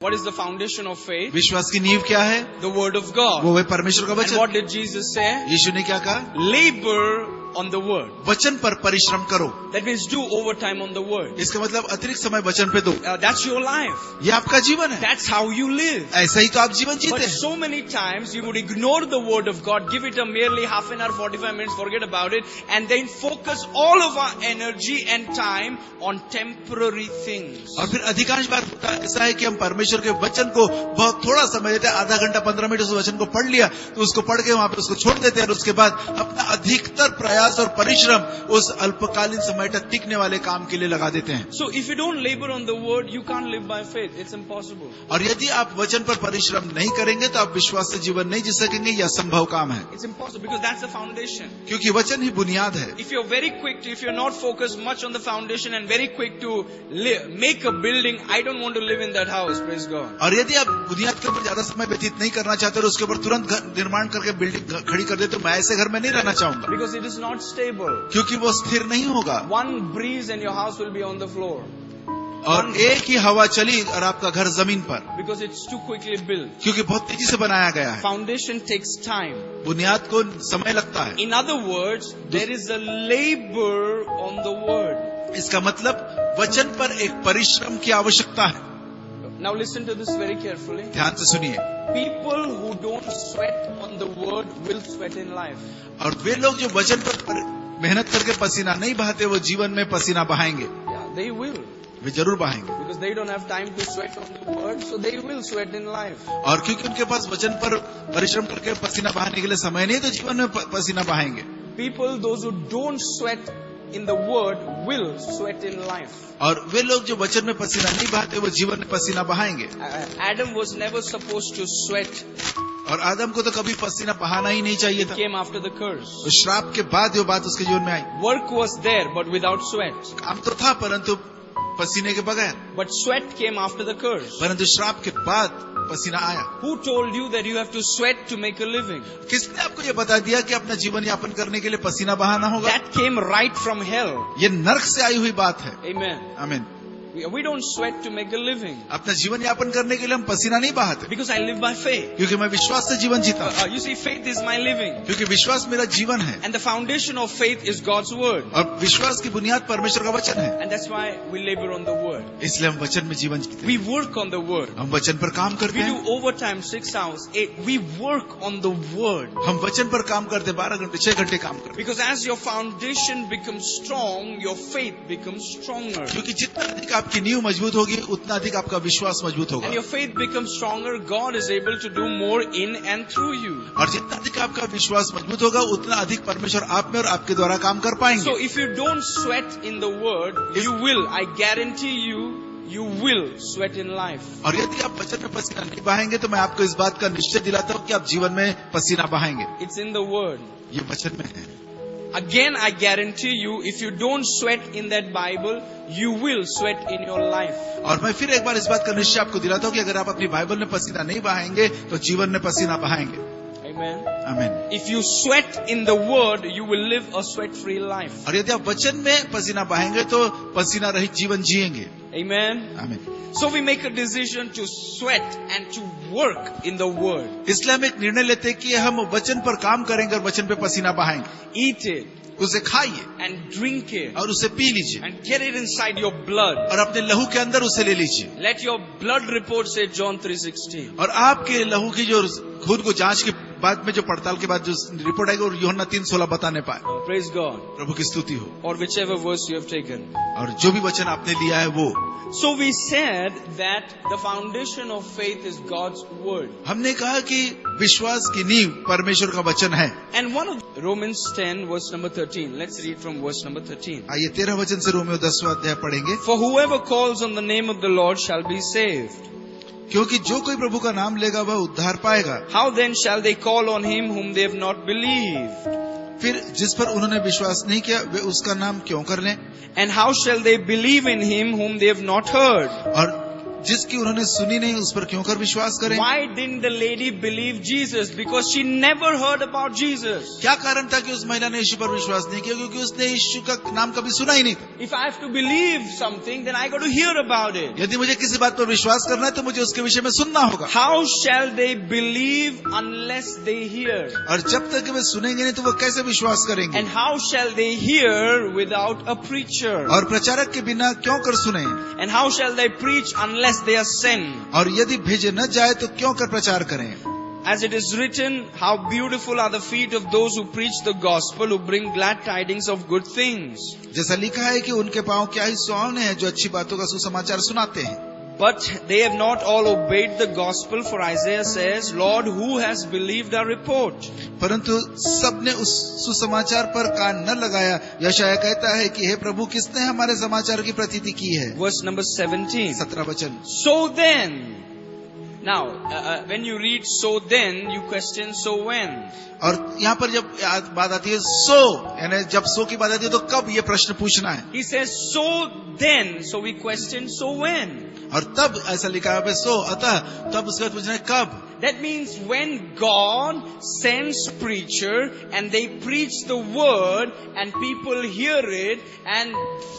What is the foundation of faith? विश्वास की नींव क्या है? The word of God. वो है परमेश्वर का And वचन। what did Jesus say? यीशु ने क्या कहा? Labor on the word. वचन पर परिश्रम करो। That means do overtime on the word. इसका मतलब अतिरिक्त समय वचन पे दो। That's your life. ये आपका जीवन है। That's how you live. ऐसा ही तो आप जीवन जीते But हैं। so many times you would ignore the word of God, give it a merely half an hour, 45 minutes, forget about it, and then focus all of our energy and time on temporary things. और फिर अधिकांश बार होता ऐसा है कि हम परमेश्वर के वचन को बहुत थोड़ा समय देते हैं, आधा घंटा 15 मिनट उस वचन को पढ़ लिया तो उसको पढ़ के वहां पे उसको छोड़ देते हैं और उसके बाद अपना अधिकतर प्रयास और परिश्रम उस अल्पकालीन समय तक टिकने वाले काम के लिए लगा देते हैं। So if you don't labor on the word, you can't live by faith. It's impossible. और यदि आप वचन पर परिश्रम नहीं करेंगे तो आप विश्वास से जीवन नहीं जी सकेंगे, यह असंभव काम है। It's impossible because that's the foundation. क्योंकि वचन ही बुनियाद है। If you're very quick to, if you're not focused much on the foundation and very quick to make a building, I don't want to live in that house, praise God. और यदि आप बुनियाद के ऊपर ज्यादा समय व्यतीत नहीं करना चाहते और उसके ऊपर तुरंत निर्माण करके बिल्डिंग खड़ी कर दे तो मैं ऐसे घर में नहीं रहना चाहूंगा। Because it is not stable. क्योंकि वो स्थिर नहीं होगा। One breeze and your house will be on the floor. और एक ही हवा चली और आपका घर जमीन पर। Because it's too quickly built. क्योंकि बहुत तेजी से बनाया गया है। Foundation takes time. बुनियाद को समय लगता है। In other words, there is a labor on the word. इसका मतलब वचन पर एक परिश्रम की आवश्यकता है। Now listen to this very carefully. ध्यान से सुनिए। People who don't sweat on the word will sweat in life. और वे लोग जो वचन पर मेहनत करके पसीना नहीं बहाते वो जीवन में पसीना बहाएंगे। Yeah, they will. वे जरूर बहाएंगे। Because they don't have time to sweat on the word, so they will sweat in life. और क्योंकि उनके पास वचन पर परिश्रम करके पसीना बहाने के लिए समय नहीं तो जीवन में पसीना बहाएंगे। People, those who don't sweat in the word will sweat in life. और वे लोग जो वचन में पसीना नहीं बहाते वो जीवन में पसीना बहाएंगे। Adam was never supposed to sweat. और आदम को तो कभी पसीना बहाना ही नहीं चाहिए था। Came after the curse. तो श्राप के बाद ये बात उसके जीवन में आई। Work was there, but without sweat. काम तो था परंतु पसीने के बगैर। But sweat came after the curse. परंतु श्राप के बाद पसीना आया। Who told you that you have to sweat to make a living? किसने आपको ये बता दिया कि अपना जीवन यापन करने के लिए पसीना बहाना होगा? That came right from hell. ये नरक से आई हुई बात है। Amen. आमीन। We don't sweat to make a living. अपना जीवन यापन करने के लिए हम पसीना नहीं बहाते। Because I live by faith. क्योंकि मैं विश्वास से जीवन जीता हूँ। You see, faith is my living. क्योंकि विश्वास मेरा जीवन है। And the foundation of faith is God's word. और विश्वास की बुनियाद परमेश्वर का वचन है। And that's why we labor on the word. इसलिए हम वचन में जीवन जीते हैं। We work on the word. हम वचन पर काम करते We हैं। do overtime 6 hours, 8. We work on the word. हम वचन पर काम करते 12 घंटे 6 घंटे काम करते हैं। Because as your foundation becomes strong, your faith becomes stronger. क्योंकि जितना अधिक आपकी नींव मजबूत होगी उतना अधिक आपका विश्वास मजबूत होगा। And your faith becomes stronger, God is able to do more in and through you. और जितना अधिक आपका विश्वास मजबूत होगा उतना अधिक परमेश्वर आप में और आपके द्वारा काम कर पाएंगे। So if you don't sweat in the word, you will, I guarantee you will sweat in life. और यदि आप वचन में पसीना नहीं बहाएंगे तो मैं आपको इस बात का निश्चय दिलाता हूँ कि आप जीवन में पसीना बहाएंगे। It's in the word. ये वचन में है। Again, I guarantee you, if you don't sweat in that Bible, you will sweat in your life. और मैं फिर एक बार इस बात का निश्चय आपको दिलाता हूँ कि अगर आप अपनी बाइबल में पसीना नहीं बहाएंगे तो जीवन में पसीना बहाएंगे। Amen. आमीन। If you sweat in the word, you will live a sweat-free life. और यदि आप वचन में पसीना बहाएंगे तो पसीना रहित जीवन जिएंगे। Amen. आमीन। So we make a decision to sweat and to work in the word. इसलिए हम एक निर्णय लेते हैं कि हम वचन पर काम करेंगे और वचन पे पसीना बहाएंगे। Eat it उसे खाइए and drink it और उसे पी लीजिए and get it inside your blood. और अपने लहू के अंदर उसे ले लीजिए। Let your blood report say John 3:16. और आपके लहू की जो खून को जांच के बाद में जो पड़ताल के बाद जो रिपोर्ट आएगी और यूहन्ना 3:16 बताने पाए। Praise God. प्रभु की स्तुति हो। Or whichever verse you have taken. और जो भी वचन आपने लिया है वो। So we said that the foundation of faith is God's word. हमने कहा कि विश्वास की नींव परमेश्वर का वचन है। And one of Romans 10 verse number 13. Let's read from verse number 13. आइए 13 वचन से रोमियो 10वां अध्याय पढ़ेंगे। For whoever calls on the name of the Lord shall be saved. क्योंकि जो कोई प्रभु का नाम लेगा वह उद्धार पाएगा। How then shall they call on him whom they have not believed? फिर जिस पर उन्होंने विश्वास नहीं किया वे उसका नाम क्यों कर लें? And how shall they believe in him whom they have not heard? और जिसकी उन्होंने सुनी नहीं उस पर क्यों कर विश्वास करें? Why didn't the lady believe Jesus? Because she never heard about Jesus. क्या कारण था कि उस महिला ने यीशु पर विश्वास नहीं किया? क्योंकि उसने यीशु का नाम कभी सुना ही नहीं था। If I have to believe something, then I got to hear about it. यदि मुझे किसी बात पर विश्वास करना है तो मुझे उसके विषय में सुनना होगा। How shall they believe unless they hear? और जब तक वे सुनेंगे नहीं तो वो कैसे विश्वास करेंगे? And how shall they hear without a preacher? और प्रचारक के बिना क्यों कर सुने? And how shall they preach unless they are sent? और यदि भेजे न जाए तो क्यों कर प्रचार करें? As it is written, how beautiful are the feet of those who preach the gospel, who bring glad tidings of good things. जैसा लिखा है कि उनके पांव क्या ही सुहावने हैं जो अच्छी बातों का सुसमाचार सुनाते हैं। But they have not all obeyed the gospel, for Isaiah says, Lord, who has believed our report? परंतु सबने उस सुसमाचार पर कान न लगाया। यशायाह कहता है कि हे प्रभु, किसने हमारे समाचार की प्रतीति की है? Verse number 17. 17 वचन। So then, now, when you read so then, you question so when. और यहाँ पर जब बात आती है सो, यानी जब सो की बात आती है तो कब, ये प्रश्न पूछना है। He says so then, so we question so when. और तब ऐसा लिखा है सो, अतः तब उसके बाद पूछना है कब। That means when God sends preacher and they preach the word and people hear it and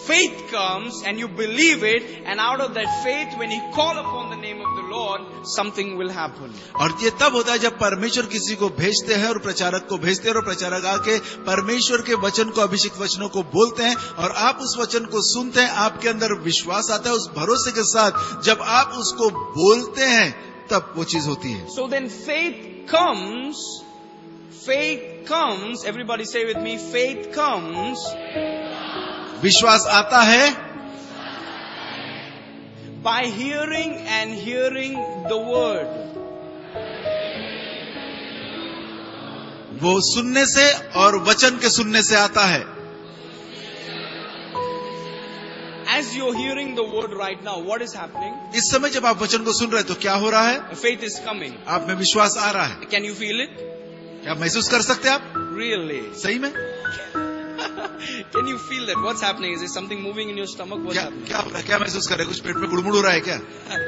faith comes and you believe it, and out of that faith when you call upon the name of the Lord, something will happen. और ये तब होता है जब परमेश्वर किसी को भेजते हैं और प्रचारक को भेजते हैं और प्रचारक आके परमेश्वर के वचन को, अभिषेक वचनों को बोलते हैं और आप उस वचन को सुनते हैं, आपके अंदर विश्वास आता है उस भरोसे के साथ। जब आप उसको बोलते हैं तब वो चीज होती है। So then faith comes, everybody say with me, faith comes. विश्वास आता है by hearing and hearing the word. वो सुनने से और वचन के सुनने से आता है। As you're hearing the word right now, what is happening? इस समय जब आप वचन को सुन रहे हैं तो क्या हो रहा है? Faith is coming. आप में विश्वास आ रहा है। Can you feel it? क्या महसूस कर सकते हैं आप? Really? सही में? Can you feel that? What's happening? Is there something moving in your stomach? What's happening? क्या हो रहा है? क्या महसूस कर रहे हैं? कुछ पेट में गुड़मुड़ हो रहा है क्या?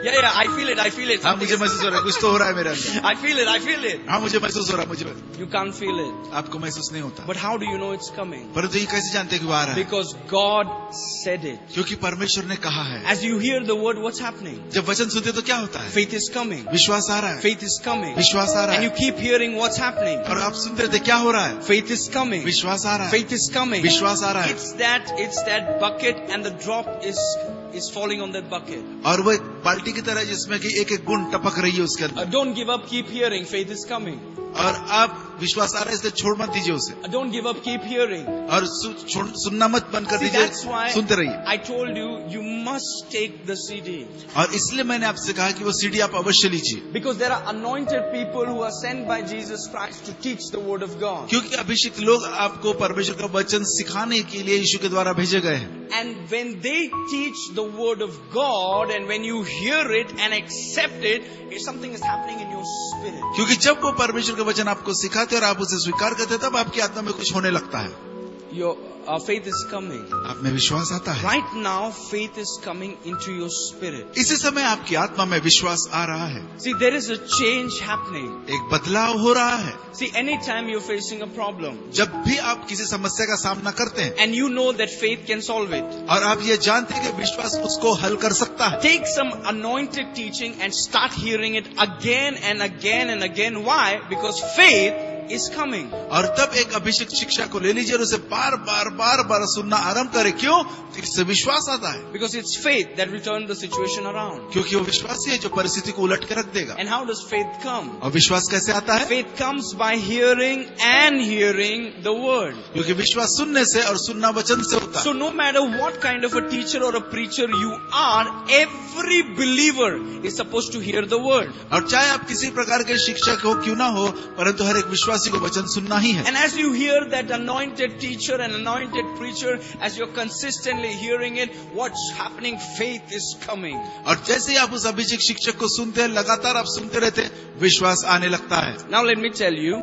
Yeah, I feel it. हाँ, मुझे महसूस हो रहा है, कुछ तो हो रहा है मेरे अंदर। I feel it. हाँ, मुझे महसूस हो रहा है, मुझे। You can't feel it. आपको महसूस नहीं होता। But how do you know it's coming? परंतु ये कैसे जानते हैं कि वो आ रहा है? Because God said it. क्योंकि परमेश्वर ने कहा है। As you hear the word, what's happening? जब वचन सुनते तो क्या होता है? Faith is coming. विश्वास आ रहा है। Faith is coming. विश्वास आ रहा And है। you keep hearing what's happening. और आप सुनते रहते क्या हो रहा है? Faith is coming. विश्वास आ रहा है। Faith is coming. विश्वास आ रहा है। It's that bucket and the drop is falling on that bucket. और वो एक बाल्टी की तरह जिसमें कि एक एक बूंद टपक रही है उसके अंदर। Don't give up, keep hearing. Faith is coming. और आप विश्वास आ रहा है इसलिए छोड़ मत दीजिए उसे। Don't give up, keep hearing. और सुनना मत बंद कर See, दीजिए, that's why सुनते रहिए। I told you, you must take the CD. और इसलिए मैंने आपसे कहा कि वो सीडी आप अवश्य लीजिए। Because there are anointed people who are sent by Jesus Christ to teach the word of God. क्योंकि अभिषिक्त लोग आपको परमेश्वर का वचन सिखाने के लिए यीशु के द्वारा भेजे गए हैं। And when they teach the word of God and when you hear it and accept it, something is happening in your spirit. क्योंकि जब वो परमेश्वर का वचन आपको सिखाते और आप उसे स्वीकार करते तब आपकी आत्मा में कुछ होने लगता है। Your faith is coming. आप में विश्वास आता है। Right now, faith is coming into your spirit. इसी समय आपकी आत्मा में विश्वास आ रहा है। See, there is a change happening. एक बदलाव हो रहा है। See, anytime you're facing a problem, जब भी आप किसी समस्या का सामना करते हैं and you know that faith can solve it, और आप ये जानते हैं कि विश्वास उसको हल कर सकता है, take some anointed teaching and start hearing it again and again and again. Why? Because faith is coming. और तब एक अभिषेक शिक्षा को ले लीजिए और उसे बार बार सुनना आरंभ करें। क्यों? इससे विश्वास आता है। Because it's faith that will turn the situation around. क्योंकि वो विश्वास ही है जो परिस्थिति को उलट के रख देगा। And how does faith come? और विश्वास कैसे आता है? Faith comes by hearing and hearing the word. क्योंकि विश्वास सुनने से और सुनना वचन से होता है। So no matter what kind of a teacher or a preacher you are, every believer is supposed to hear the word. और चाहे आप किसी प्रकार के शिक्षक हो क्यों ना हो, परंतु हर एक विश्वासी को वचन सुनना ही है। And as you hear that anointed teacher and anointed preacher, as you're consistently hearing it, what's happening? Faith is coming. और जैसे ही आप उस अभिषेक शिक्षक को सुनते हैं, लगातार आप सुनते रहते हैं, विश्वास आने लगता है। Now let me tell you,